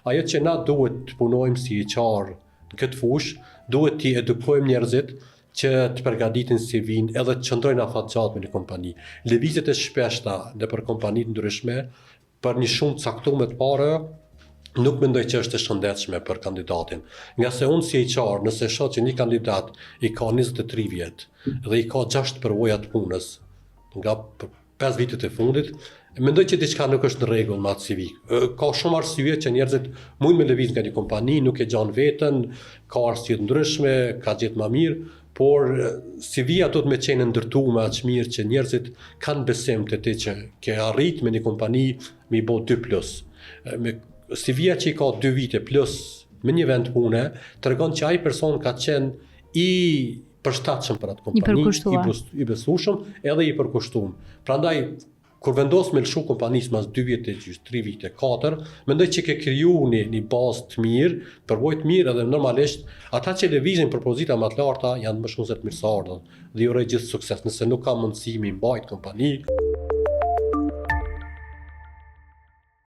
Ajo që na duhet të punojmë si HR në këtë fushë, duhet të edukojmë njerëzit që të përgatitin CV-n edhe të qëndrojnë afatgjat me një kompani. Lëvizjet e shpeshta nëpër kompanitë ndryshme për një shumë caktuar të parë nuk mendoj që është e shëndetshme për kandidatin. Nga se unë si HR, nëse shoh që një kandidat i ka 23 vjet dhe i ka 6 përvoja të punës nga 5 vitet e fundit, mendoj që diçka nuk është në rregull me atë CV. Ka shumë arsye që njerëzit mund me lëviz nga një kompani, nuk e gjan veten, ka arsye të ndryshme, ka gjetë më mirë, por CV-ja do të më qenë ndërtuar më aq mirë që njerëzit kanë besim te ti që ke arrit me një kompani me i bë 2+. Me CV-ja që i ka 2 vite plus me një vend pune, tregon që ai person ka qenë i përshtatshëm për atë kompani, i besueshëm edhe i përkushtuar. Prandaj kur vendos me lëshu kompanisë mas 2 vite, 3 vite, 4, mendoj që ke kriju një bazë të mirë, përvojë të mirë edhe normalisht ata që lëvizin për pozita më të larta janë më shumë se të mirëseardhur dhe ju uroj gjithë sukses. Nëse nuk ka mundësi mi mbajt kompani,